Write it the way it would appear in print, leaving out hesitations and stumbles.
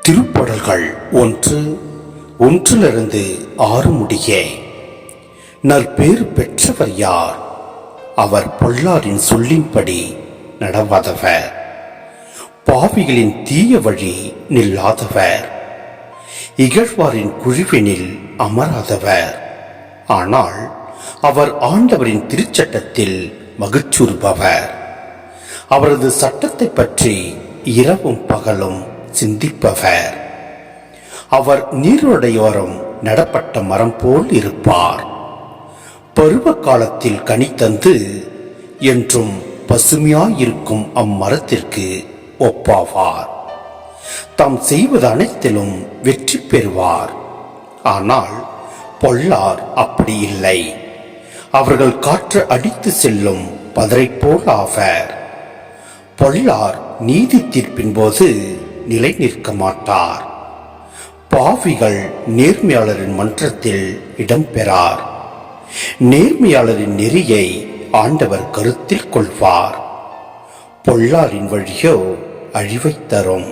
திருப்பாடல்கள் 1:1 6 முடிய. நற்பேறு பெற்றவர் யார்? அவர் பொல்லாரின் சொல்லின்படி நடவாதவர், பாவிகளின் தீய வழி நில்லாதவர், இகழ்வாரின் குழுவினில் அமராதவர். ஆனால் அவர் ஆண்டவரின் திருச்சட்டத்தில் மகிழ்ச்சியுறுபவர். அவரது சட்டத்தை பற்றி இரவும் பகலும் சிந்திப்பவர். அவர் நீரோடையோரம் நடப்பட்ட மரம் போல் இருப்பார். பருவ காலத்தில் கனி தந்து என்றும் பசுமையாயிருக்கும் அம்மரத்திற்கு ஒப்பாவார். தாம் செய்வது அனைத்திலும் வெற்றி பெறுவார். ஆனால் பொல்லார் அப்படி இல்லை. அவர்கள் காற்று அடித்து செல்லும் பதரை போல் ஆவர். பொல்லார் நீதி தீர்ப்பின் போது நிலை நிற்க மாட்டார். பாவிகள் நேர்மையாளரின் மன்றத்தில் இடம்பெறார். நேர்மையாளரின் நெறியை ஆண்டவர் கருத்தில் கொள்வார். பொல்லாரின் வழியோ அழிவைத் தரும்.